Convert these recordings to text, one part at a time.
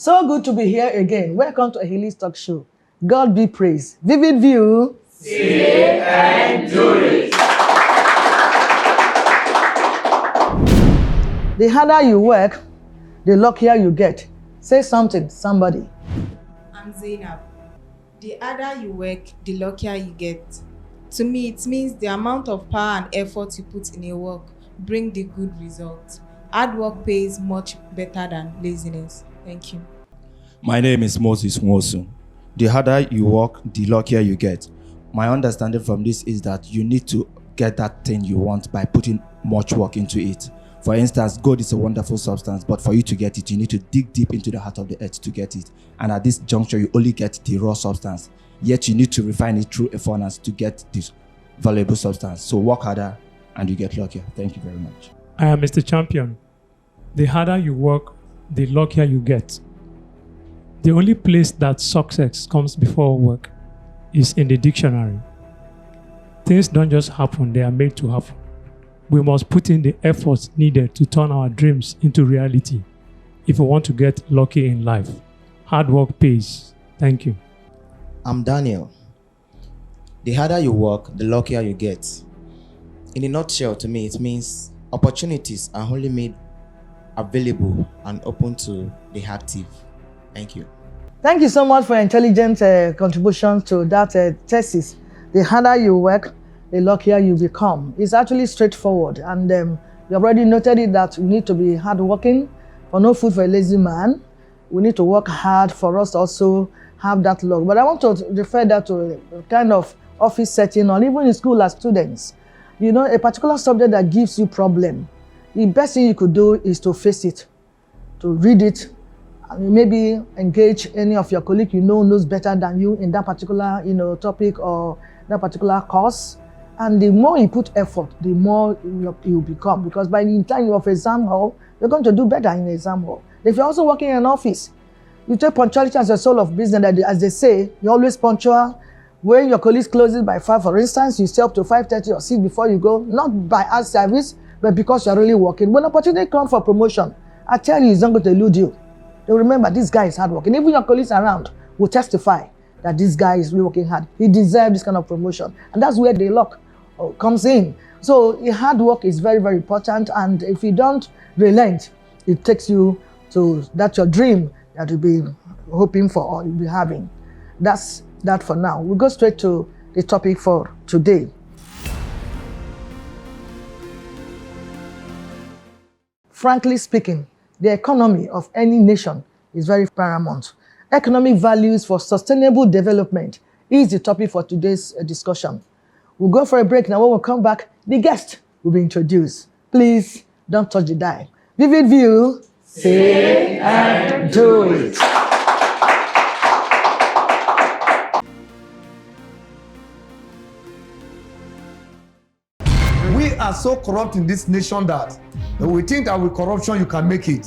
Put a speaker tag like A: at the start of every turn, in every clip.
A: So good to be here again. Welcome to a Healing Talk Show. God be praised. Vivid View.
B: Say and do it.
A: The harder you work, the luckier you get. Say something, somebody.
C: I'm Zainab. The harder you work, the luckier you get. To me, it means the amount of power and effort you put in a work bring the good results. Hard work pays much better than laziness. Thank you.
D: My name is Moses Nwosu. The harder you work, the luckier you get. My understanding from this is that you need to get that thing you want by putting much work into it. For instance, gold is a wonderful substance, but for you to get it, you need to dig deep into the heart of the earth to get it. And at this juncture, you only get the raw substance. Yet you need to refine it through a furnace to get this valuable substance. So work harder and you get luckier. Thank you very much.
E: I am Mr. Champion. The harder you work, the luckier you get. The only place that success comes before work is in the dictionary. Things don't just happen, they are made to happen. We must put in the efforts needed to turn our dreams into reality if we want to get lucky in life. Hard work pays. Thank you.
F: I'm Daniel. The harder you work, the luckier you get. In a nutshell, to me, it means opportunities are only made available and open to the active. Thank you.
A: Thank you so much for intelligent contribution to that thesis. The harder you work, the luckier you become. It's actually straightforward, and you already noted it that we need to be hardworking, for no food for a lazy man. We need to work hard for us to also have that luck. But I want to refer that to a kind of office setting, or even in school as students. You know, a particular subject that gives you problem, the best thing you could do is to face it, to read it, and maybe engage any of your colleagues you know knows better than you in that particular topic or that particular course. And the more you put effort, the more you become. Because by the time you're of exam hall, you're going to do better in the exam hall. If you're also working in an office, you take punctuality as a soul of business. That as they say, you're always punctual. When your colleagues closes by 5, for instance, you stay up to 5:30 or 6 before you go, not by our service, but because you're really working. When opportunity comes for promotion, I tell you, it's not going to elude you. They remember this guy is hardworking. Even your colleagues around will testify that this guy is really working hard. He deserves this kind of promotion. And that's where the luck comes in. So hard work is very, very important. And if you don't relent, it takes you to that your dream that you'll be hoping for or you'll be having. That's that for now. We'll go straight to the topic for today. Frankly speaking, the economy of any nation is very paramount. Economic values for sustainable development is the topic for today's discussion. We'll go for a break now. When we come back, the guest will be introduced. Please don't touch the dial. Vivid View, say and do it.
G: We are so corrupt in this nation that we think that with corruption you can make it.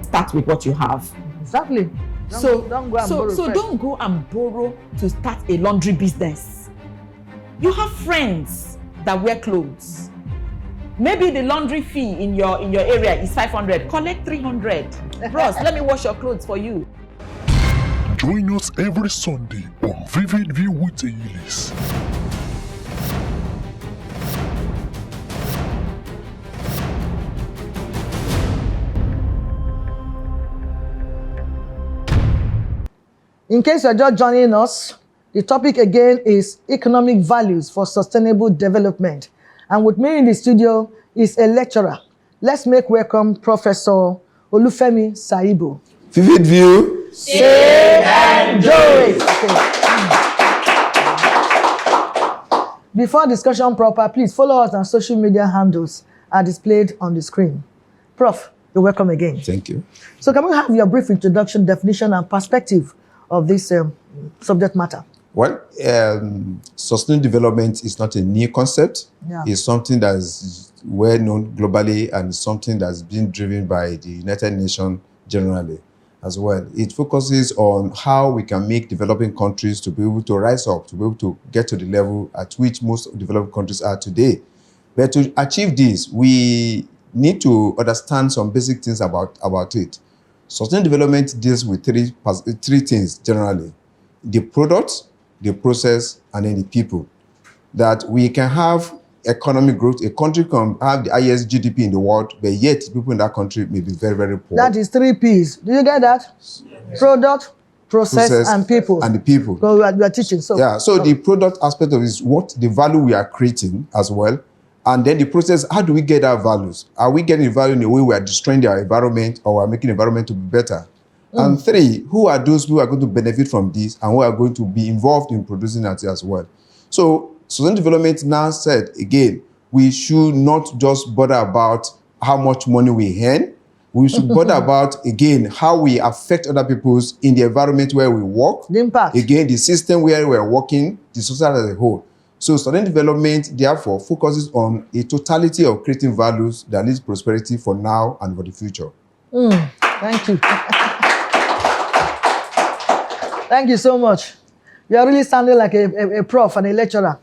H: Start with what you have.
A: Exactly. Don't
H: go and borrow to start a laundry business. You have friends that wear clothes. Maybe the laundry fee in your area is 500. Collect 300. Bros, let me wash your clothes for you.
I: Join us every Sunday on Vivid View with the Elis.
A: In case you're just joining us, the topic again is economic values for sustainable development. And with me in the studio is a lecturer. Let's make welcome Professor Olufemi Saibu.
B: Vivid View.
A: Say and do it. Okay. Before discussion proper, please follow us on social media handles are displayed on the screen. Prof, you're welcome again.
B: Thank you.
A: So can we have your brief introduction, definition, and perspective of this subject matter?
B: Well, sustainable development is not a new concept.
A: Yeah.
B: It's something that's well known globally and something that's been driven by the United Nations generally as well. It focuses on how we can make developing countries to be able to rise up, to be able to get to the level at which most developed countries are today. But to achieve this, we need to understand some basic things about it. Sustainable development deals with three things generally: the product, the process, and then the people. That we can have economic growth. A country can have the highest GDP in the world, but yet people in that country may be very, very poor.
A: That is 3 P's. Do you get that? Yes. Product, process, and people.
B: And the people.
A: So we are teaching. So
B: yeah. So the product aspect of it is what the value we are creating as well. And then the process, how do we get our values? Are we getting the value in a way we are destroying our environment, or we are making the environment to be better? And 3, who are those who are going to benefit from this and who are going to be involved in producing that as well? So sustainable development now said, again, we should not just bother about how much money we earn. We should bother about, again, how we affect other people's in the environment where we work.
A: The impact.
B: Again, the system where we are working, the society as a whole. So sustainable development, therefore, focuses on a totality of creating values that leads prosperity for now and for the future.
A: Thank you. Thank you so much. You are really sounding like a prof and a lecturer,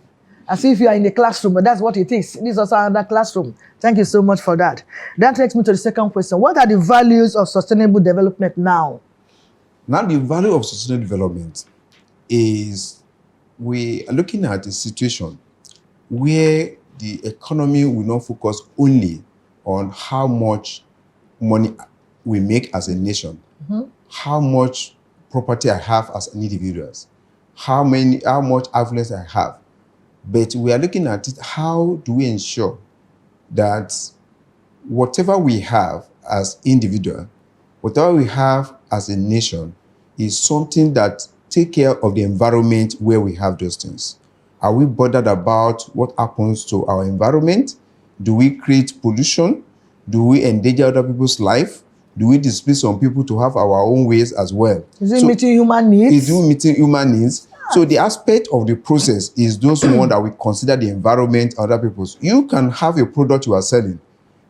A: as if you are in the classroom, but that's what it is. It is also another classroom. Thank you so much for that. That takes me to the second question. What are the values of sustainable development now?
B: Now, the value of sustainable development is we are looking at a situation where the economy will not focus only on how much money we make as a nation, how much property I have as an individual, how much affluence I have. But we are looking at it, how do we ensure that whatever we have as individual, whatever we have as a nation, is something that take care of the environment where we have those things. Are we bothered about what happens to our environment? Do we create pollution? Do we endanger other people's life? Do we displace some people to have our own ways as well?
A: Is it meeting human needs?
B: Is it meeting human needs? So the aspect of the process is those one that we consider the environment, other people's. You can have a product you are selling,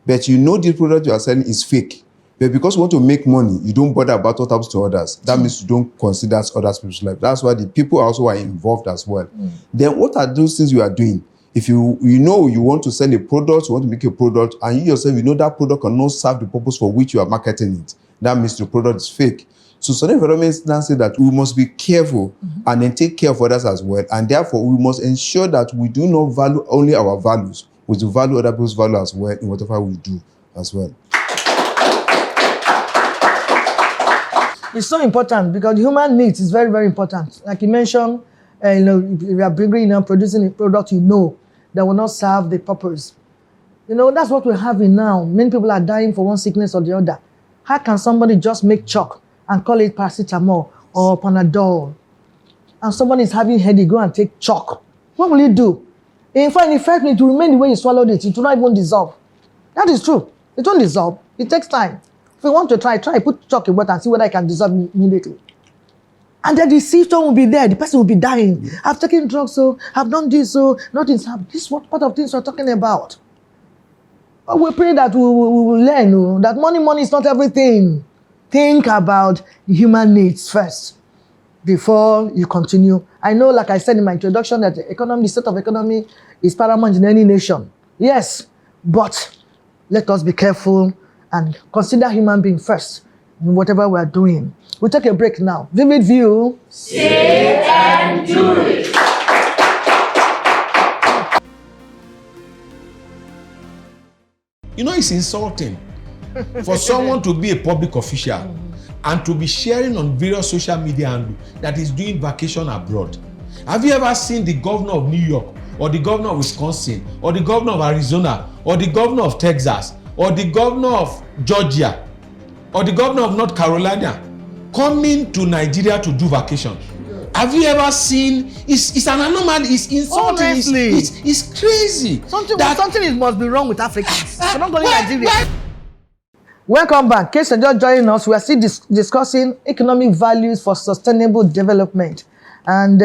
B: but you know the product you are selling is fake. But because you want to make money, you don't bother about what happens to others. That means you don't consider other people's life. That's why the people also are involved as well. Then what are those things you are doing? If you know you want to sell a product, you want to make a product, and you yourself, you know that product cannot serve the purpose for which you are marketing it, that means the product is fake. So sustainable development now say that we must be careful and then take care of others as well. And therefore, we must ensure that we do not value only our values, we do value other people's value as well in whatever we do as well.
A: It's so important because human needs is very, very important. Like you mentioned, if you are bringing, producing a product that will not serve the purpose. That's what we're having now. Many people are dying for one sickness or the other. How can somebody just make chalk and call it paracetamol or Panadol? And somebody is having headache, go and take chalk. What will you do? In fact, in 5 minutes, it will remain the way you swallowed it. It will not even dissolve. That is true. It won't dissolve. It takes time. If you want to try, put chalk in water and see whether it can dissolve immediately. And then the symptom will be there. The person will be dying. Yeah. I've taken drugs, so I've done this, so nothing's happened. This is what part of things we're talking about. But we pray that we will learn that money is not everything. Think about the human needs first before you continue. I know, like I said in my introduction, that the state of economy is paramount in any nation. Yes, but let us be careful and consider human being first in whatever we are doing. We'll take a break now. Vivid View.
J: Say and do it.
K: It's insulting for someone to be a public official and to be sharing on various social media handles that is doing vacation abroad. Have you ever seen the governor of New York, or the governor of Wisconsin, or the governor of Arizona, or the governor of Texas, or the governor of Georgia, or the governor of North Carolina coming to Nigeria to do vacation? Have you ever seen? It's an anomaly. It's insulting.
A: Honestly,
K: it's crazy.
A: Something must be wrong with Africans. We're not going to Nigeria. Welcome back. In case you're just joining us, we are still discussing economic values for sustainable development. And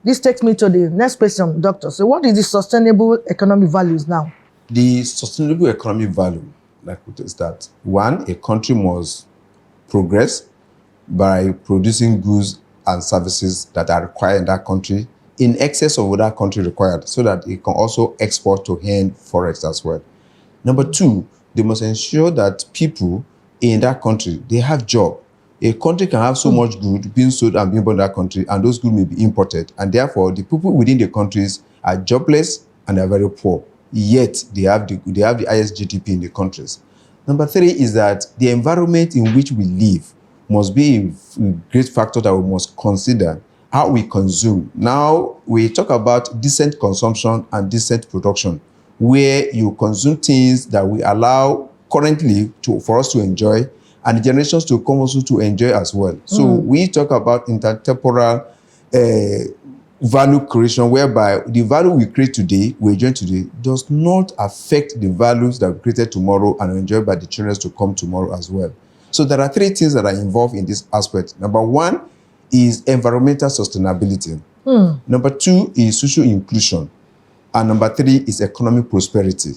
A: this takes me to the next question, Doctor. So what is the sustainable economic values now?
B: The sustainable economic value, is that one, a country must progress by producing goods and services that are required in that country in excess of what that country required, so that it can also export to earn forex as well. Number two, they must ensure that people in that country, they have job. A country can have so much good being sold and being bought in that country, and those goods may be imported. And therefore, the people within the countries are jobless and are very poor. Yet, they have the highest GDP in the countries. Number 3 is that the environment in which we live must be a great factor that we must consider. How we consume. Now, we talk about decent consumption and decent production, where you consume things that we allow currently for us to enjoy, and the generations to come also to enjoy as well. So we talk about intertemporal value creation, whereby the value we create today, we enjoy today, does not affect the values that we created tomorrow and are enjoyed by the children to come tomorrow as well. So there are 3 things that are involved in this aspect. Number 1 is environmental sustainability. Number 2 is social inclusion. And number 3 is economic prosperity.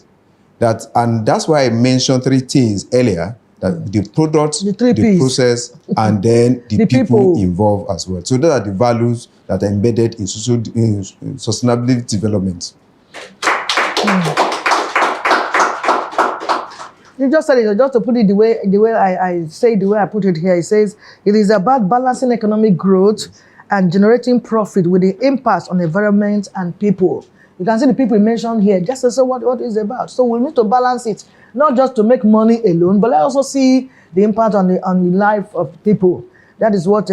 B: And that's why I mentioned 3 things earlier, that the product, the process, and then the people involved as well. So those are the values that are embedded in sustainability development.
A: You just said it, just to put it the way I say it, the way I put it here, it says it is about balancing economic growth and generating profit with the impact on the environment and people. You can see the people mentioned here, just to say what is it about. So we need to balance it, not just to make money alone, but let's also see the impact on the life of people. That is what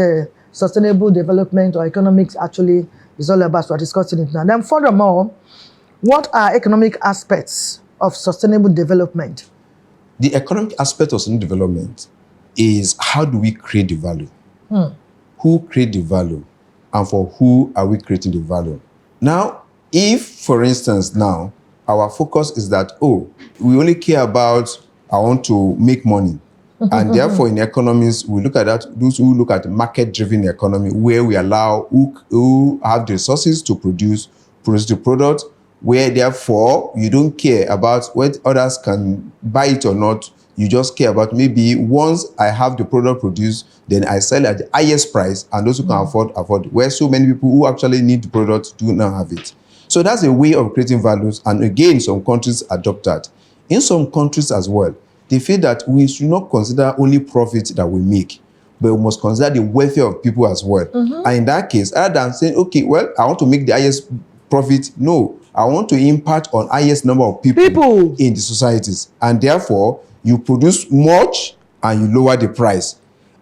A: sustainable development or economics actually is all about. So we're discussing it now. Then furthermore, what are economic aspects of sustainable development?
B: The economic aspect of sustainable development is how do we create the value? Who create the value? And for who are we creating the value? Now, if, for instance, now, our focus is that, we only care about, I want to make money. And therefore, in economies, we look at that, those who look at market-driven economy, where we allow who have the resources to produce the product, where therefore you don't care about whether others can buy it or not. You just care about maybe once I have the product produced, then I sell at the highest price, and those who can afford, where so many people who actually need the product do not have it. So that's a way of creating values, and again, some countries adopt that. In some countries as well, they feel that we should not consider only profit that we make, but we must consider the welfare of people as well. And in that case, rather than saying, okay, well, I want to make the highest profit, no, I want to impact on highest number of people in the societies. And therefore, you produce much and you lower the price.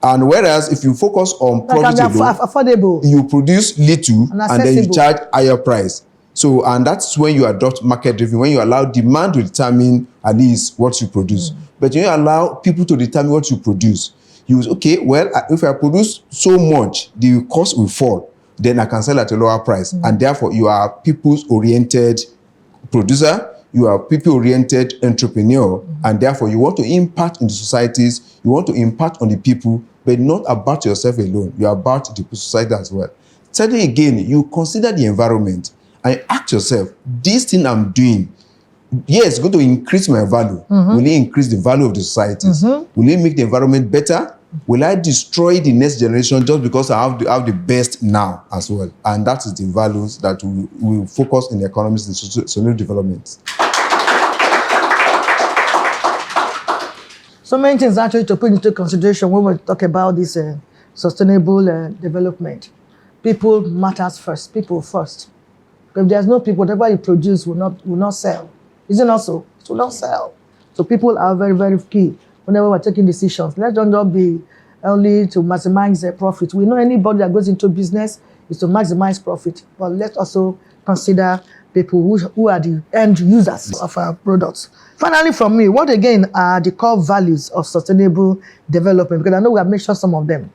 B: And whereas if you focus on profit alone,
A: affordable,
B: you produce little and then you charge higher price. So, and that's when you adopt market driven, when you allow demand to determine at least what you produce. But when you allow people to determine what you produce, you say, okay, well, if I produce so much, the cost will fall. Then I can sell at a lower price. And therefore, you are people's-oriented producer, you are people-oriented entrepreneur, and therefore, you want to impact in the societies, you want to impact on the people, but not about yourself alone. You are about the society as well. Thirdly, again, you consider the environment and ask yourself, this thing I'm doing, yes, it's going to increase my value. Will it increase the value of the societies? Will it make the environment better? Will I destroy the next generation just because I have the best now as well? And that is the values that we will focus in the economics and social development.
A: So many things actually to put into consideration when we talk about this sustainable development. People matters first. People first. If there's no people, whatever you produce will not sell. Isn't it also? It will not sell. So people are very, very key whenever we're taking decisions. Let's not be only to maximize their profit. We know anybody that goes into business is to maximize profit, but let's also consider people who are the end users of our products. Finally, from me, what again are the core values of sustainable development? Because I know we have mentioned some of them.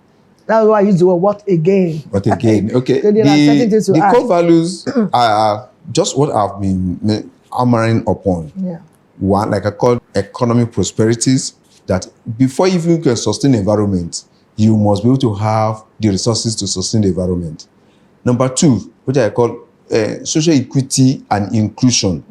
A: That's why I use the word "what again."
B: What again? Okay.
A: So
B: the core values are just what I've been hammering upon.
A: Yeah.
B: One, like I call economic prosperities, that before you can sustain the environment, you must be able to have the resources to sustain the environment. Number 2, which I call social equity and inclusion,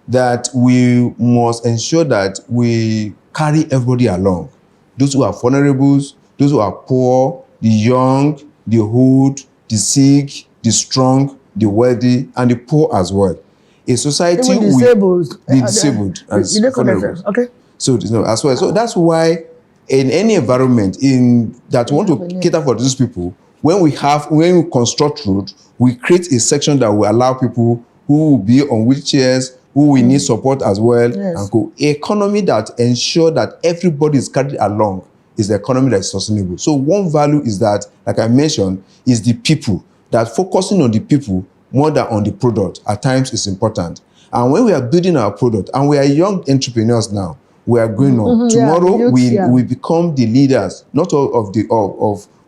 B: that we must ensure that we carry everybody along. Those who are vulnerable, those who are poor, the young, the old, the sick, the strong, the wealthy, and the poor as well. A society
A: with
B: the disabled and vulnerable.
A: Okay.
B: So as well. So that's why in any environment in that want to cater for these people, when we construct road, we create a section that will allow people who will be on wheelchairs, who will need support as well, and go. Economy that ensure that everybody is carried along is the economy that is sustainable. So one value is that, like I mentioned, is the people, that focusing on the people more than on the product at times is important. And when we are building our product, and we are young entrepreneurs now, we are going on. Tomorrow we become the leaders, not of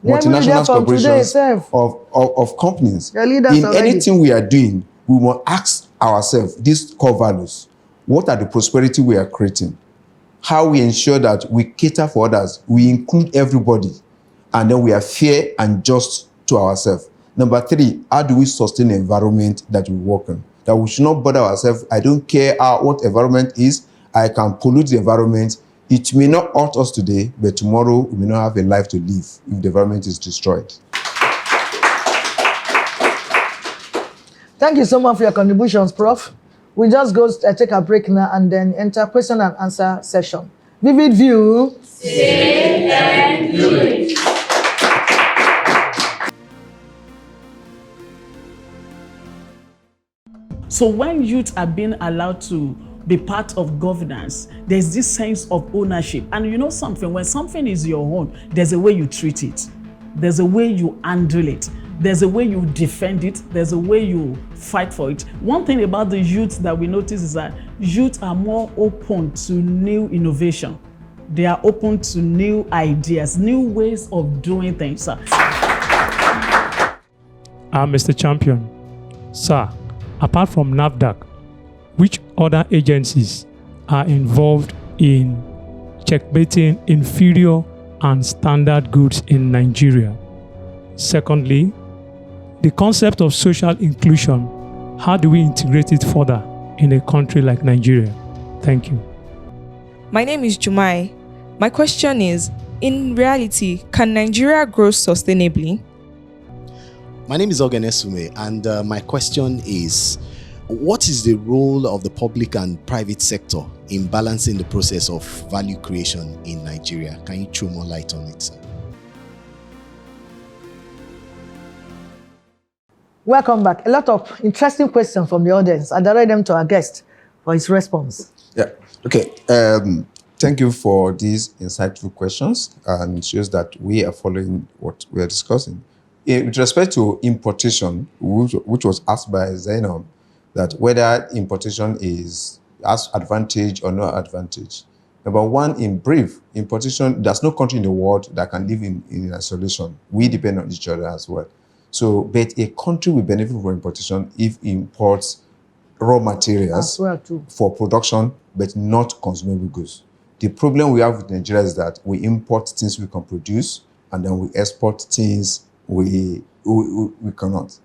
B: multinational corporations, of companies. In anything we are doing, we must ask ourselves these core values. What are the prosperity we are creating? How we ensure that we cater for others, we include everybody, and then we are fair and just to ourselves. Number 3, how do we sustain the environment that we work in? That we should not bother ourselves. I don't care what environment is. I can pollute the environment. It may not hurt us today, but tomorrow we may not have a life to live if the environment is destroyed.
A: Thank you so much for your contributions, Prof. We just go take a break now and then enter question and answer session. Vivid View.
J: Say and do it.
L: So when youth are being allowed to be part of governance, there's this sense of ownership. And you know something, when something is your own, there's a way you treat it. There's a way you handle it. There's a way you defend it. There's a way you fight for it. One thing about the youth that we notice is that youth are more open to new innovation. They are open to new ideas, new ways of doing things.
E: Mr. Champion, sir, apart from NAFDAC, which other agencies are involved in checkmating inferior and standard goods in Nigeria? Secondly, the concept of social inclusion, how do we integrate it further in a country like Nigeria? Thank you.
M: My name is Jumai. My question is, in reality, can Nigeria grow sustainably?
N: My name is Ogen Esume, and my question is, what is the role of the public and private sector in balancing the process of value creation in Nigeria? Can you throw more light on it, sir?
A: Welcome back. A lot of interesting questions from the audience. I direct them to our guest for his response.
B: Yeah. Okay. Thank you for these insightful questions, and it shows that we are following what we are discussing. With respect to importation, which was asked by Zainab, that whether importation has advantage or no advantage. Number one, in brief, importation, there's no country in the world that can live in isolation. We depend on each other as well. So, but a country will benefit from importation if it imports raw materials for production, but not consumable goods. The problem we have with Nigeria is that we import things we can produce, and then we export things we cannot.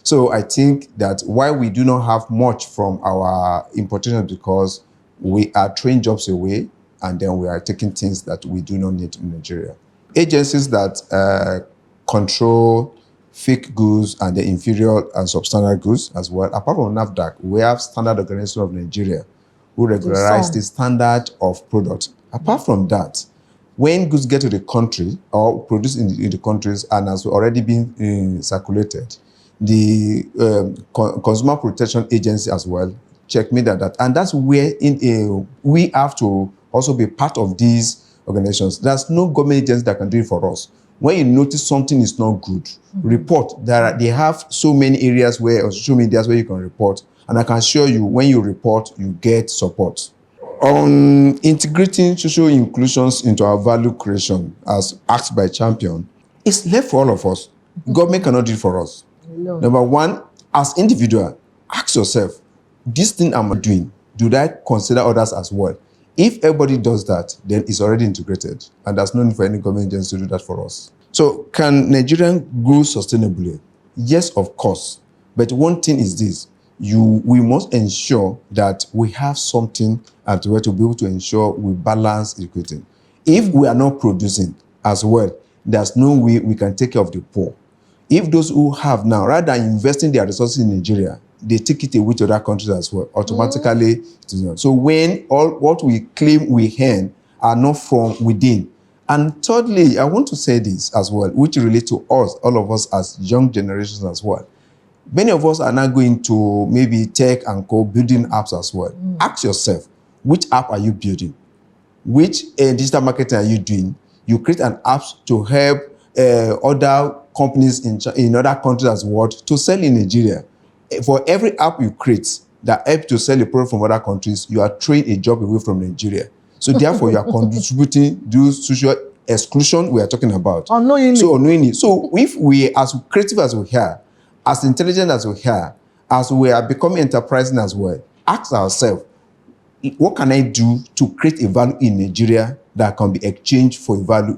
B: So I think that why we do not have much from our importation because we are throwing jobs away, and then we are taking things that we do not need in Nigeria. Agencies that control fake goods and the inferior and substandard goods as well. Apart from NAFDAC, we have Standard Organization of Nigeria who regularize the standard of product. Apart from that, when goods get to the country or produced in the countries and has already been circulated, the Consumer Protection Agency as well checkmate that. And that's where we have to also be part of these organizations. There's no government agency that can do it for us. When you notice something is not good, report. They have so many areas or social medias where you can report. And I can assure you, when you report, you get support. On integrating social inclusions into our value creation, as asked by Champion, it's left for all of us. Government cannot do it for us. No. Number one, as individual, ask yourself, this thing I'm doing, do I consider others as well? If everybody does that, then it's already integrated, and there's no need for any government agency to do that for us. So, can Nigeria grow sustainably? Yes, of course. But one thing is this: we must ensure that we have something at where to be able to ensure we balance equity. If we are not producing as well, there's no way we can take care of the poor. If those who have now, rather than investing their resources in Nigeria, they take it away to other countries as well, automatically. So when all what we claim we earn are not from within, And thirdly, I want to say this as well, which relates to us, all of us as young generations as well. Many of us are now going to maybe tech and co building apps as well. Ask yourself, which app are you building? Which digital marketing are you doing? You create an app to help other companies in other countries as well to sell in Nigeria. For every app you create that helps to sell a product from other countries, you are throwing a job away from Nigeria. So therefore, you are contributing to social exclusion we are talking about.
A: Unknowingly.
B: So unknowingly. So if we, as creative as we are, as intelligent as we are, as we are becoming enterprising as well, ask ourselves, what can I do to create a value in Nigeria that can be exchanged for a value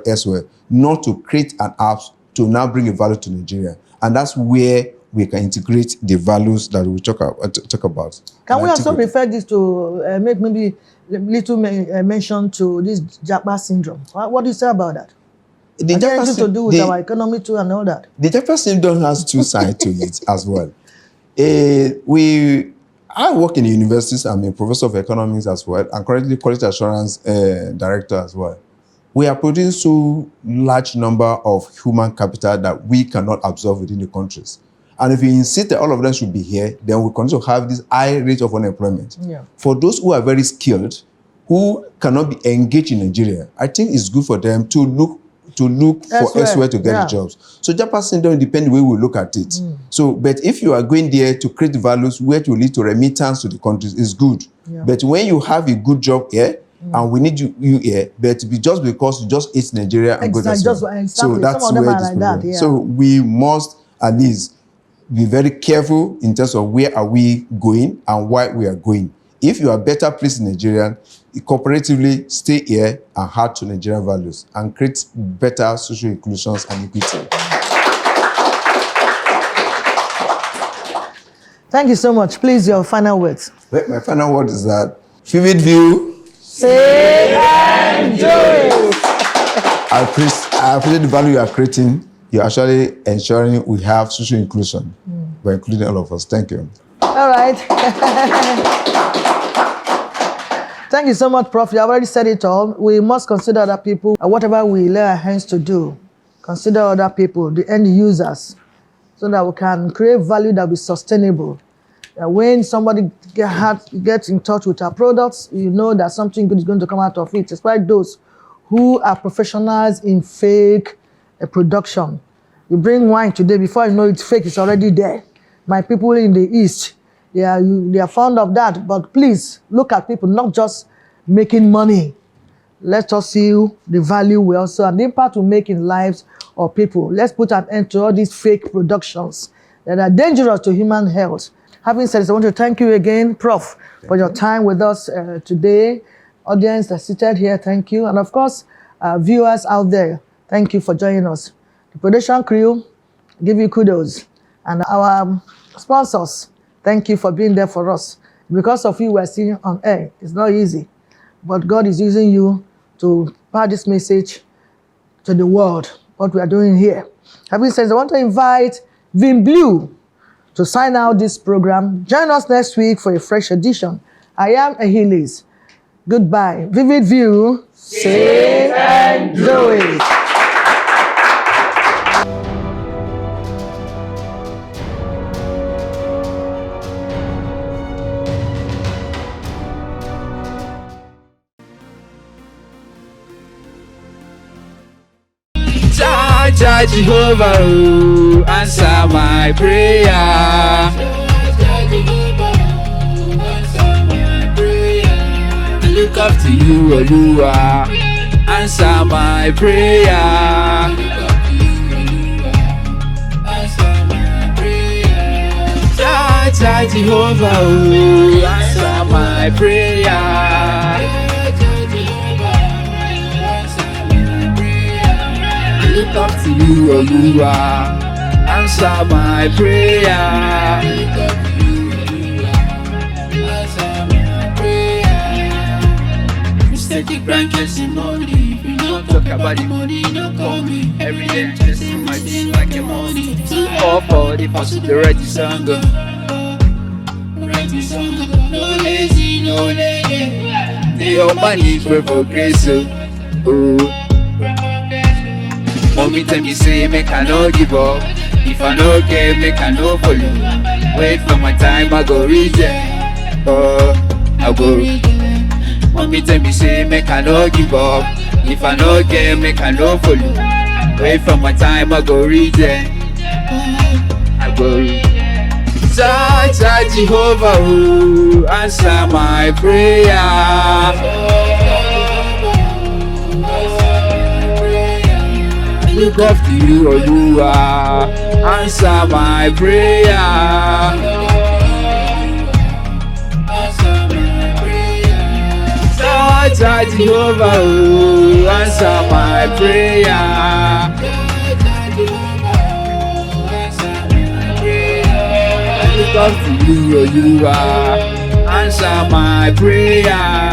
B: elsewhere? Not to create an app to now bring a value to Nigeria. And that's where we can integrate the values that we talk about.
A: Can we also refer this to make maybe little mention to this Japa syndrome? What do you say about that?
B: The
A: Has anything to do with our economy too and all that?
B: The Japa syndrome has two sides to it as well. I work in the universities. I'm a professor of economics as well, and currently quality assurance director as well. We are producing so large number of human capital that we cannot absorb within the countries. And if you insist that all of them should be here, then we continue to have this high rate of unemployment.
A: Yeah.
B: For those who are very skilled, who cannot be engaged in Nigeria, I think it's good for them to look for elsewhere to get the jobs. So Japa syndrome depends the way we look at it. So, but if you are going there to create values which will lead to remittance to the countries, is good.
A: Yeah.
B: But when you have a good job here, and we need you here, but just because you just eat Nigeria and go there. So that's where this problem. So we must at least be very careful in terms of where are we going and why we are going. If you are better placed in Nigeria, cooperatively stay here and add to Nigerian values and create better social inclusions and equity.
A: Thank you so much. Please, your final words.
B: My final word is that vivid view.
A: Say and do it.
B: I appreciate the value you are creating. You're actually ensuring we have social inclusion by including all of us. Thank you.
A: All right. Thank you so much, Prof. You have already said it all. We must consider other people, whatever we lay our hands to do. Consider other people, the end users, so that we can create value that will be sustainable. When somebody gets in touch with our products, you know that something good is going to come out of it, especially those who are professionals in fake production. You bring wine today, before you know it's fake, it's already there. My people in the East, they are fond of that. But please, look at people, not just making money. Let us see the value we also and the impact we make in lives of people. Let's put an end to all these fake productions that are dangerous to human health. Having said this, I want to thank you again, Prof, for your time with us today. Audience that's seated here, thank you. And of course, viewers out there, thank you for joining us. The production crew, give you kudos. And our sponsors, thank you for being there for us. Because of you, we're still on air. It's not easy. But God is using you to pass this message to the world, what we are doing here. Having said this, I want to invite Vin Blue to sign out this program. Join us next week for a fresh edition. I am Ahiles. Goodbye. Vivid View. Say and do it.
O: Jehovah, oh, answer my prayer. I look up to you, Oluwa, answer my prayer. Jehovah, oh, answer my prayer. Look up to you, Oluwa, answer my prayer. You said you grind chasing money, you don't talk about the money, you don't call me. Every day chasing my thing like your money. All for the pursuit, the right song. No lazy, no lady. They all money pray for grace, oh. Mommy tell me say make I no give up. If I no get, make I no follow. Wait for my time, I go reach it. Oh, I go. Mommy tell me say make I no give up. If I no get, make I no follow. Wait for my time, I go reach it. I go. Jah Jehovah, oh, answer my prayer. Look up to you, Oluwa, answer my prayer. Jah Jehovah, oh, answer my prayer. Look up to you, Oluwa, answer my prayer.